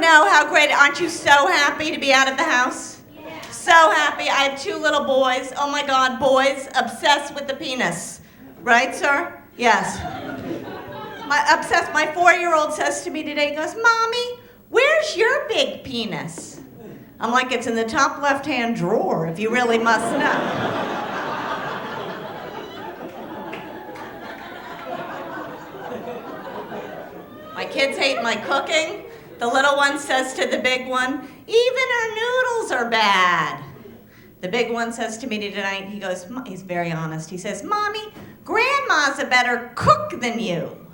no, how great. Aren't you so happy to be out of the house? Yeah. So happy. I have 2 little boys. Oh my God, boys obsessed with the penis. Right, sir? Yes. My 4-year-old says to me today, he goes, Mommy, where's your big penis? I'm like, it's in the top left-hand drawer, if you really must know. My kids hate my cooking. The little one says to the big one, even our noodles are bad. The big one says to me tonight, he goes, he's very honest, he says, Mommy, Grandma's a better cook than you.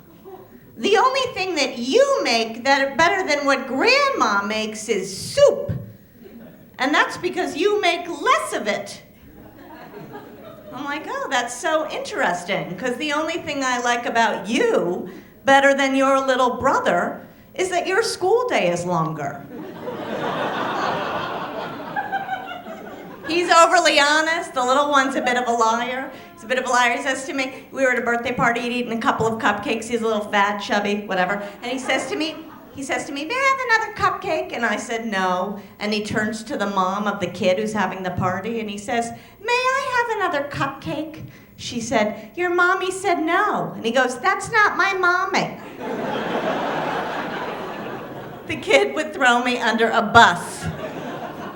The only thing that you make that better than what Grandma makes is soup. And that's because you make less of it. I'm like, oh, that's so interesting, because the only thing I like about you better than your little brother is that your school day is longer. He's overly honest. The little one's a bit of a liar. He's a bit of a liar. He says to me, we were at a birthday party, he'd eaten a couple of cupcakes. He's a little fat, chubby, whatever. And he says to me, may I have another cupcake? And I said, no. And he turns to the mom of the kid who's having the party, and he says, may I have another cupcake? She said, your mommy said no. And he goes, that's not my mommy. The kid would throw me under a bus.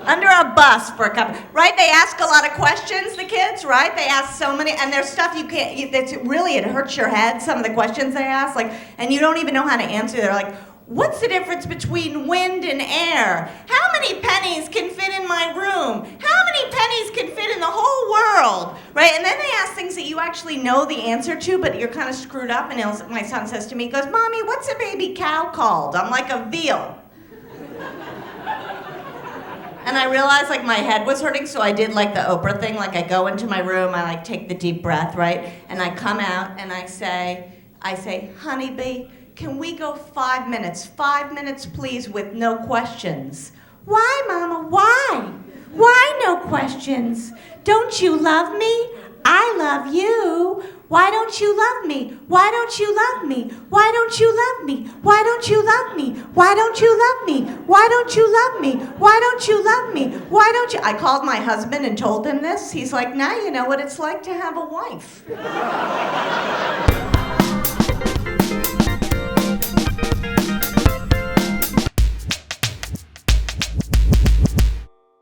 Under a bus for a cup, right? They ask a lot of questions, the kids, right? They ask so many, and there's stuff you can't, that's really, it hurts your head, some of the questions they ask, like, and you don't even know how to answer. They're like, what's the difference between wind and air? How many pennies can fit in my room? How many pennies can fit in the whole world? Right? And then they ask things that you actually know the answer to, but you're kind of screwed up, and my son says to me, he goes, Mommy, what's a baby cow called? I'm like, a veal. And I realized like my head was hurting, so I did like the Oprah thing, like I go into my room, I like take the deep breath, right? And I come out and I say, honeybee, can we go 5 minutes? 5 minutes, please, with no questions. Why, Mama, why? Why no questions? Don't you love me? I love you. Why don't you love me? Why don't you love me? Why don't you love me? Why don't you love me? Why don't you love me? Why don't you love me? Why don't you love me? Why don't you? I called my husband and told him this. He's like, now you know what it's like to have a wife.